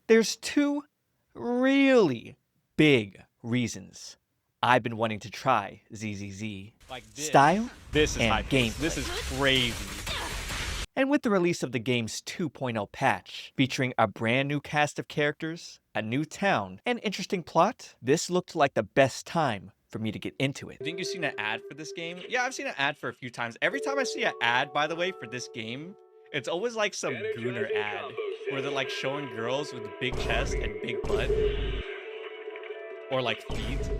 There's two really big reasons I've been wanting to try ZZZ. Like this. Style This is and high pace. gameplay. This is crazy. And with the release of the game's 2.0 patch, featuring a brand new cast of characters, a new town, and interesting plot, this looked like the best time for me to get into it. I think you've seen an ad for this game. Yeah, I've seen an ad for a few times. Every time I see an ad, by the way, for this game, it's always like some gooner ad where they're like showing girls with big chest and big butt or like feet.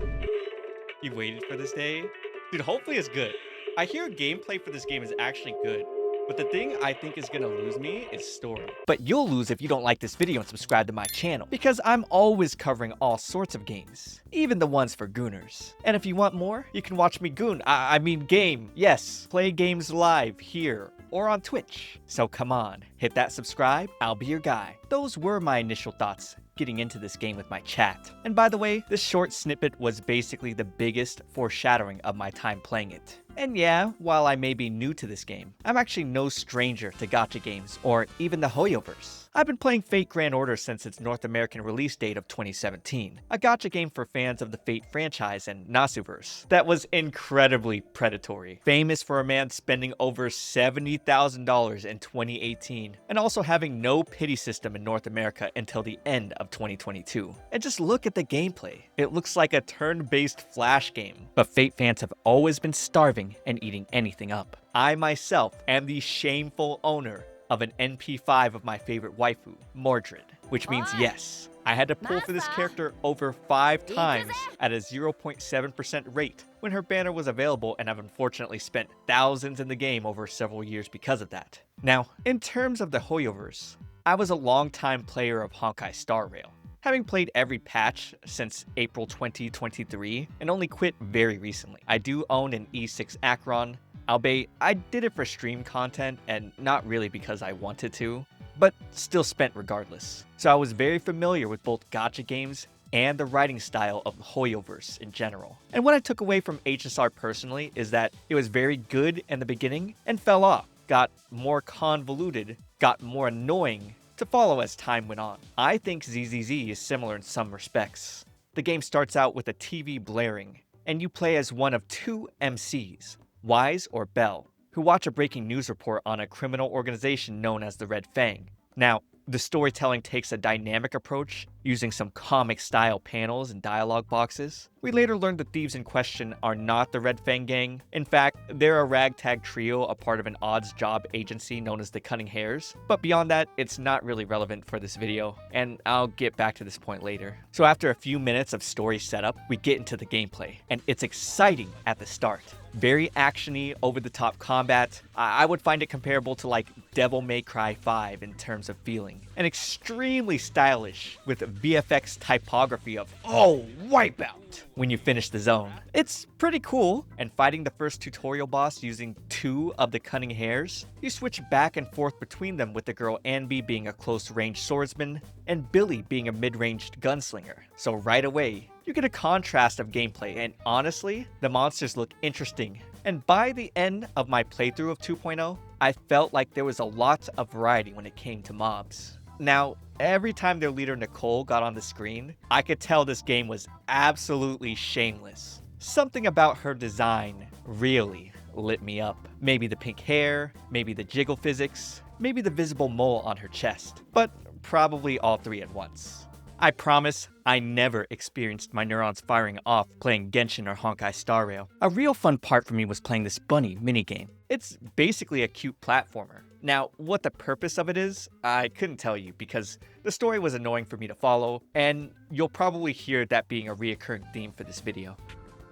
You waited for this day? Dude, hopefully it's good. I hear gameplay for this game is actually good, but the thing I think is gonna lose me is story. But you'll lose if you don't like this video and subscribe to my channel, because I'm always covering all sorts of games, even the ones for gooners. And if you want more, you can watch me goon, I mean game. Yes, play games live here or on Twitch. So come on, hit that subscribe, I'll be your guy. Those were my initial thoughts getting into this game with my chat. And by the way, this short snippet was basically the biggest foreshadowing of my time playing it. And yeah, while I may be new to this game, I'm actually no stranger to gacha games or even the Hoyoverse. I've been playing Fate Grand Order since its North American release date of 2017, a gacha game for fans of the Fate franchise and Nasuverse that was incredibly predatory, famous for a man spending over $70,000 in 2018, and also having no pity system in North America until the end of 2022. And just look at the gameplay. It looks like a turn-based Flash game, but Fate fans have always been starving and eating anything up. I myself am the shameful owner of an NP5 of my favorite waifu, Mordred, which means yes, I had to pull for this character over 5 times at a 0.7% rate when her banner was available, and I've unfortunately spent thousands in the game over several years because of that. Now, in terms of the Hoyoverse, I was a long-time player of Honkai Star Rail, having played every patch since April 2023 and only quit very recently. I do own an E6 Acheron, albeit I did it for stream content and not really because I wanted to, but still spent regardless. So I was very familiar with both gacha games and the writing style of Hoyoverse in general. And what I took away from HSR personally is that it was very good in the beginning and fell off, got more convoluted, got more annoying to follow as time went on. I think ZZZ is similar in some respects. The game starts out with a TV blaring, and you play as one of 2 MCs, Wise or Bell, who watch a breaking news report on a criminal organization known as the Red Fang. Now, the storytelling takes a dynamic approach, using some comic-style panels and dialogue boxes. We later learned the thieves in question are not the Red Fang gang. In fact, they're a ragtag trio, a part of an odds job agency known as the Cunning Hares. But beyond that, it's not really relevant for this video, and I'll get back to this point later. So after a few minutes of story setup, we get into the gameplay, and it's exciting at the start. Very actiony, over-the-top combat. I would find it comparable to like Devil May Cry 5 in terms of feeling. And extremely stylish, with VFX typography of, oh, Wipeout, when you finish the zone. It's pretty cool, and fighting the first tutorial boss using 2 of the Cunning Hares, you switch back and forth between them, with the girl Anby being a close-range swordsman, and Billy being a mid-ranged gunslinger. So right away, you get a contrast of gameplay, and honestly, the monsters look interesting. And by the end of my playthrough of 2.0, I felt like there was a lot of variety when it came to mobs. Now, every time their leader Nicole got on the screen, I could tell this game was absolutely shameless. Something about her design really lit me up. Maybe the pink hair, maybe the jiggle physics, maybe the visible mole on her chest, but probably all 3 at once. I promise I never experienced my neurons firing off playing Genshin or Honkai Star Rail. A real fun part for me was playing this bunny minigame. It's basically a cute platformer. Now, what the purpose of it is, I couldn't tell you because the story was annoying for me to follow, and you'll probably hear that being a reoccurring theme for this video.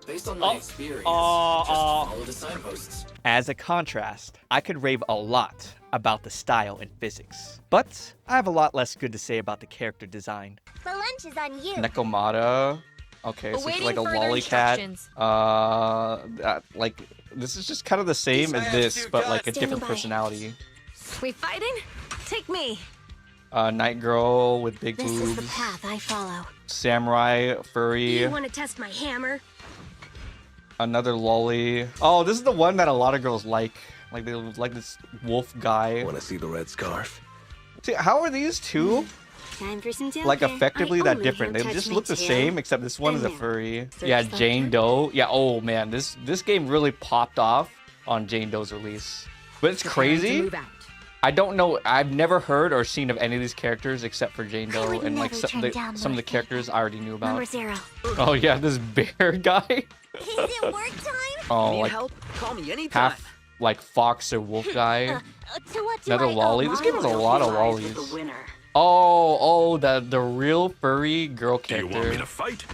Based on my experience, just follow the signposts. As a contrast, I could rave a lot about the style and physics, but I have a lot less good to say about the character design. The lunch is on you. Nekomata. Okay, so she's like a lollycat. Like, this is just kind of the same as this, but like a different personality. We fighting? Take me. Night girl with big boobs. This is the path I follow. Samurai, furry. You want to test my hammer? Another lolly. Oh, this is the one that a lot of girls like. Like, they like this wolf guy. Want to see the red scarf? See, how are these two Time for some like Joker. effectively I that only different. won't They touch just my look the tail. same, except this one is a No. furry. Search Yeah, for Jane Joker. Doe. Yeah, oh man, this game really popped off on Jane Doe's release. But it's Preparing to crazy. move out. I don't know. I've never heard or seen of any of these characters except for Jane Doe, would and like never some, turn down some of the work characters I already knew Number about. 0. Oh yeah, this bear guy. Is it work time? Oh, Need like help? Call me anytime. half like fox or wolf guy. To what do Another I lolly. owe This game has a Mom? lot of Lies with lollies. the winner. Oh, the real furry girl Do you want character. me to fight?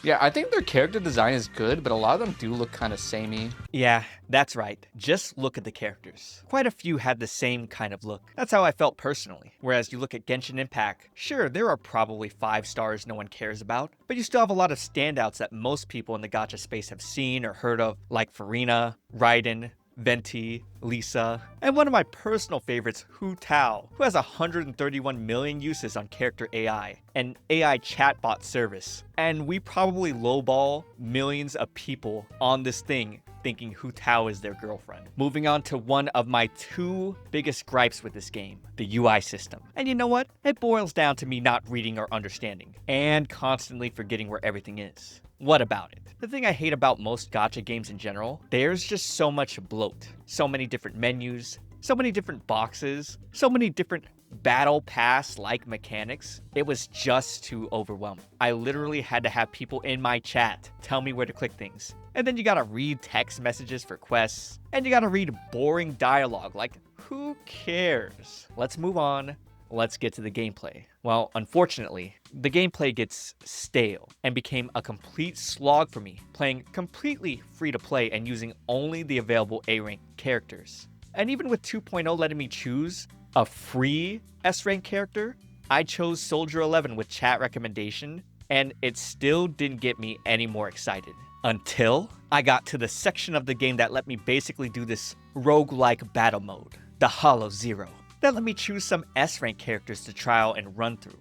Yeah, I think their character design is good, but a lot of them do look kind of samey. Yeah, that's right. Just look at the characters. Quite a few had the same kind of look. That's how I felt personally. Whereas you look at Genshin Impact, sure, there are probably 5 stars no one cares about, but you still have a lot of standouts that most people in the gacha space have seen or heard of, like Farina, Raiden, Venti, Lisa, and one of my personal favorites, Hu Tao, who has 131 million uses on Character AI, an AI chatbot service. And we probably lowball millions of people on this thing thinking Hu Tao is their girlfriend. Moving on to one of my 2 biggest gripes with this game, the UI system. And you know what? It boils down to me not reading or understanding, and constantly forgetting where everything is. What about it? The thing I hate about most gacha games in general, there's just so much bloat. So many different menus, so many different boxes, so many different battle pass-like mechanics. It was just too overwhelming. I literally had to have people in my chat tell me where to click things. And then you gotta read text messages for quests, and you gotta read boring dialogue. Like, who cares? Let's move on. Let's get to the gameplay. Well, unfortunately, the gameplay gets stale and became a complete slog for me, playing completely free to play and using only the available A-rank characters. And even with 2.0 letting me choose a free S-rank character, I chose Soldier 11 with chat recommendation, and it still didn't get me any more excited. Until I got to the section of the game that let me basically do this roguelike battle mode, the Hollow Zero. That let me choose some S-rank characters to try out and run through.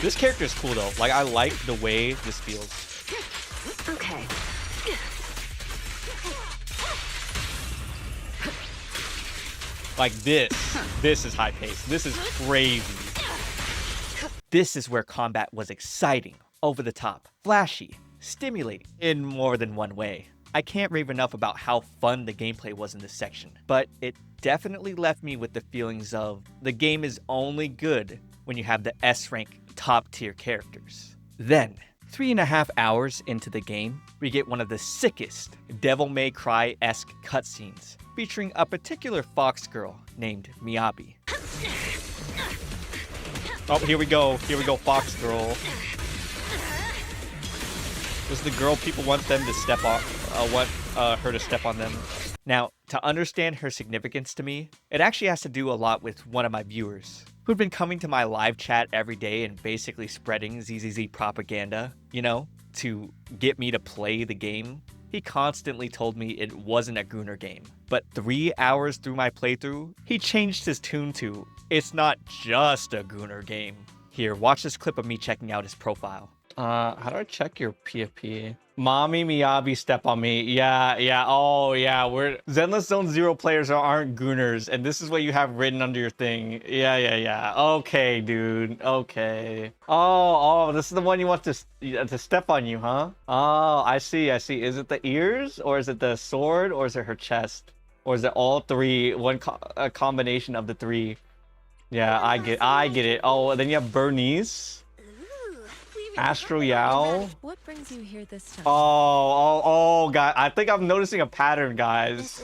This character is cool though. Like, I like the way this feels. Okay. Like this is high paced. This is crazy. This is where combat was exciting, over the top, flashy, stimulating in more than one way. I can't rave enough about how fun the gameplay was in this section, but it definitely left me with the feelings of the game is only good when you have the S-rank top tier characters. Then, 3.5 hours into the game, we get one of the sickest Devil May Cry-esque cutscenes, featuring a particular fox girl named Miyabi. Oh, here we go, fox girl. Was the girl people want them to step on, her to step on them. Now, to understand her significance to me, it actually has to do a lot with one of my viewers, who'd been coming to my live chat every day and basically spreading ZZZ propaganda, you know, to get me to play the game. He constantly told me it wasn't a gooner game, but 3 hours through my playthrough, he changed his tune to, it's not just a gooner game. Here, watch this clip of me checking out his profile. How do I check your PFP? Mommy Miyabi step on me. Yeah. Oh, yeah. We're Zenless Zone Zero players aren't gooners, and this is what you have written under your thing. Yeah. Okay, dude. Okay. Oh, this is the one you want to step on you, huh? Oh, I see. Is it the ears, or is it the sword, or is it her chest, or is it all three? A combination of the three. Yeah, I get it. Oh, then you have Bernice. Astro Yao. What brings you here this time? Oh, guys. I think I'm noticing a pattern, guys.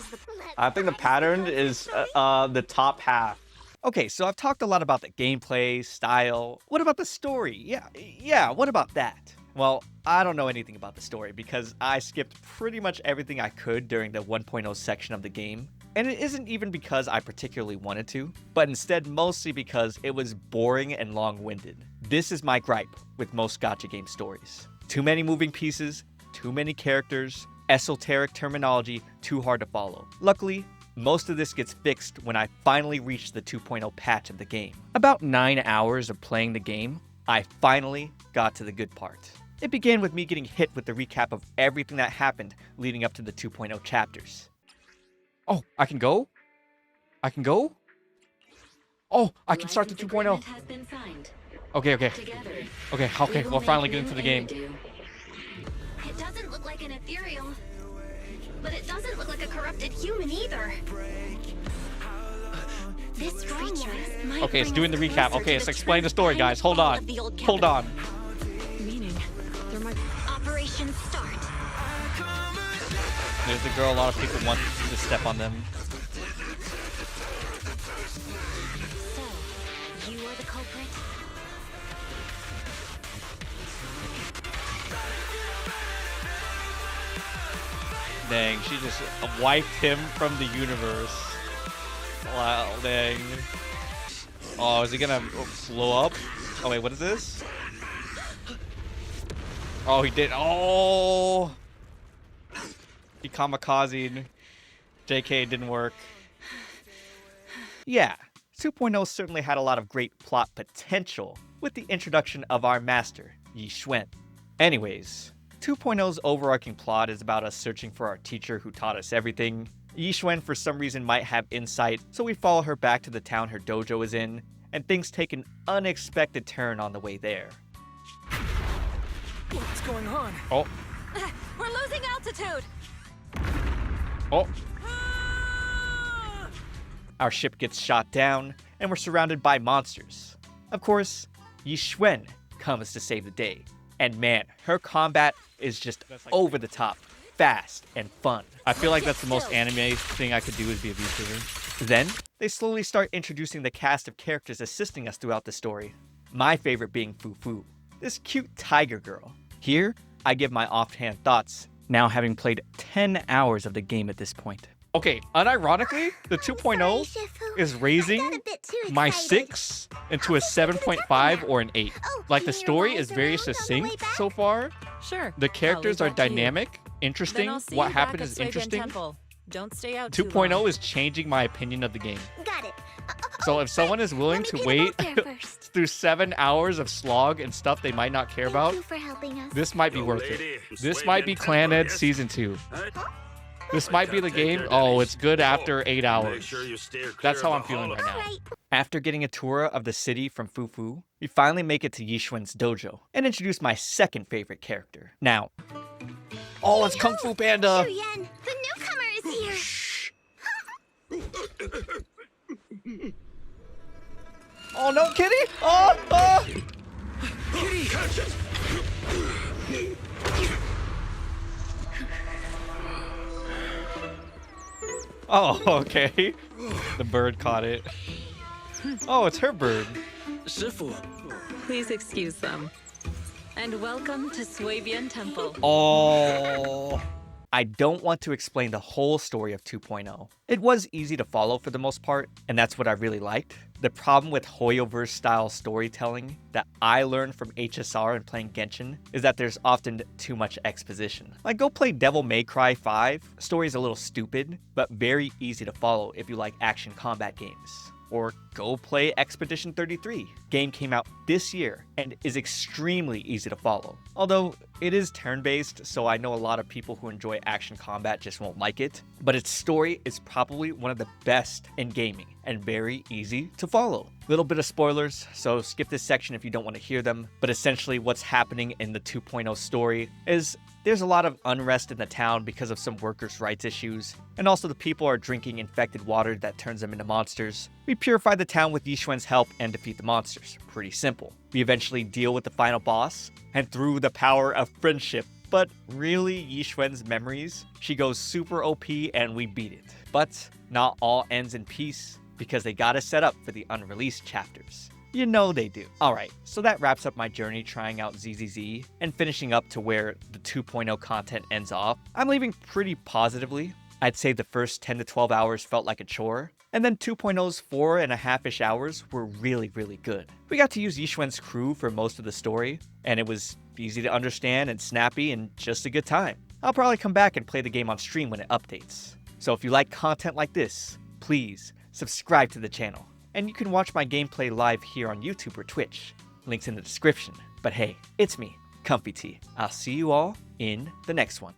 I think the pattern is the top half. Okay, so I've talked a lot about the gameplay, style. What about the story? Yeah, what about that? Well, I don't know anything about the story because I skipped pretty much everything I could during the 1.0 section of the game. And it isn't even because I particularly wanted to, but instead mostly because it was boring and long-winded. This is my gripe with most gacha game stories. Too many moving pieces, too many characters, esoteric terminology, too hard to follow. Luckily, most of this gets fixed when I finally reach the 2.0 patch of the game. About 9 hours of playing the game, I finally got to the good part. It began with me getting hit with the recap of everything that happened leading up to the 2.0 chapters. Oh, I can go? Oh, I can start the 2.0. Okay. Together, Okay, we're finally getting to the game. It doesn't look like an ethereal, but it doesn't look like a corrupted human either. This creature might Okay, it's bring doing the us recap. closer Okay, to it's the explaining the truth story, and guys. Hold fall on. of the old Hold capital. on. Meaning, there might Operation Start. There's the girl a lot of people want to step on them. So, you are the culprit? Dang, she just wiped him from the universe. Wow, dang. Oh, is he gonna blow up? Oh, wait, what is this? Oh, he did. Oh! He kamikazed. JK, didn't work. Yeah, 2.0 certainly had a lot of great plot potential with the introduction of our master, Yi Xuan. Anyways, 2.0's overarching plot is about us searching for our teacher who taught us everything. Yi Xuan for some reason might have insight, so we follow her back to the town her dojo is in, and things take an unexpected turn on the way there. What's going on? Oh, We're losing altitude! oh. Our ship gets shot down, and we're surrounded by monsters. Of course, Yi Xuan comes to save the day. And man, her combat is just over the top, fast, and fun. I feel like that's the most anime thing I could do is be a VTuber. Then, they slowly start introducing the cast of characters assisting us throughout the story. My favorite being Fufu, this cute tiger girl. Here, I give my offhand thoughts, now having played 10 hours of the game at this point. Okay, unironically, the 2.0 is raising my 6 into a 7.5 or an 8. Like, the story is very succinct so far. Sure. The characters I'll are leave that to you. dynamic, interesting. Then I'll see What you happened back is at Swabian interesting. Temple. Don't stay out too 2.0 long. is changing my opinion of the game. Got it. So if someone is willing to wait through 7 hours of slog and stuff they might not care about, Thank you for helping us. this might be worth it. This might be Clan Ed Season 2. This might be the game. Oh, it's good after 8 hours. That's how I'm feeling right now. Alright. After getting a tour of the city from Fufu, we finally make it to Yi Xuan's dojo and introduce my second favorite character. Now, oh, it's Kung Fu Panda. Yan, the newcomer is here. Oh no, Kitty! Oh! Oh, okay. The bird caught it. Oh, it's her bird. Please excuse them. And welcome to Swabian Temple. Oh. I don't want to explain the whole story of 2.0. It was easy to follow for the most part, and that's what I really liked. The problem with Hoyoverse style storytelling that I learned from HSR and playing Genshin is that there's often too much exposition. Like, go play Devil May Cry 5. Story's a little stupid, but very easy to follow if you like action combat games. Or go play Expedition 33. Game came out this year and is extremely easy to follow. Although it is turn-based, so I know a lot of people who enjoy action combat just won't like it. But its story is probably one of the best in gaming and very easy to follow. Little bit of spoilers, so skip this section if you don't want to hear them. But essentially what's happening in the 2.0 story is there's a lot of unrest in the town because of some workers' rights issues, and also the people are drinking infected water that turns them into monsters. We purify the town with Yi Xuan's help and defeat the monsters. Pretty simple. We eventually deal with the final boss, and through the power of friendship, but really Yi Xuan's memories, she goes super OP and we beat it. But not all ends in peace, because they gotta set up for the unreleased chapters. You know they do. Alright, so that wraps up my journey trying out ZZZ and finishing up to where the 2.0 content ends off. I'm leaving pretty positively. I'd say the first 10 to 12 hours felt like a chore, and then 2.0's 4.5-ish hours were really, really good. We got to use Yi Xuan's crew for most of the story, and it was easy to understand and snappy and just a good time. I'll probably come back and play the game on stream when it updates. So if you like content like this, please subscribe to the channel. And you can watch my gameplay live here on YouTube or Twitch. Links in the description. But hey, it's me, ComfyTea. I'll see you all in the next one.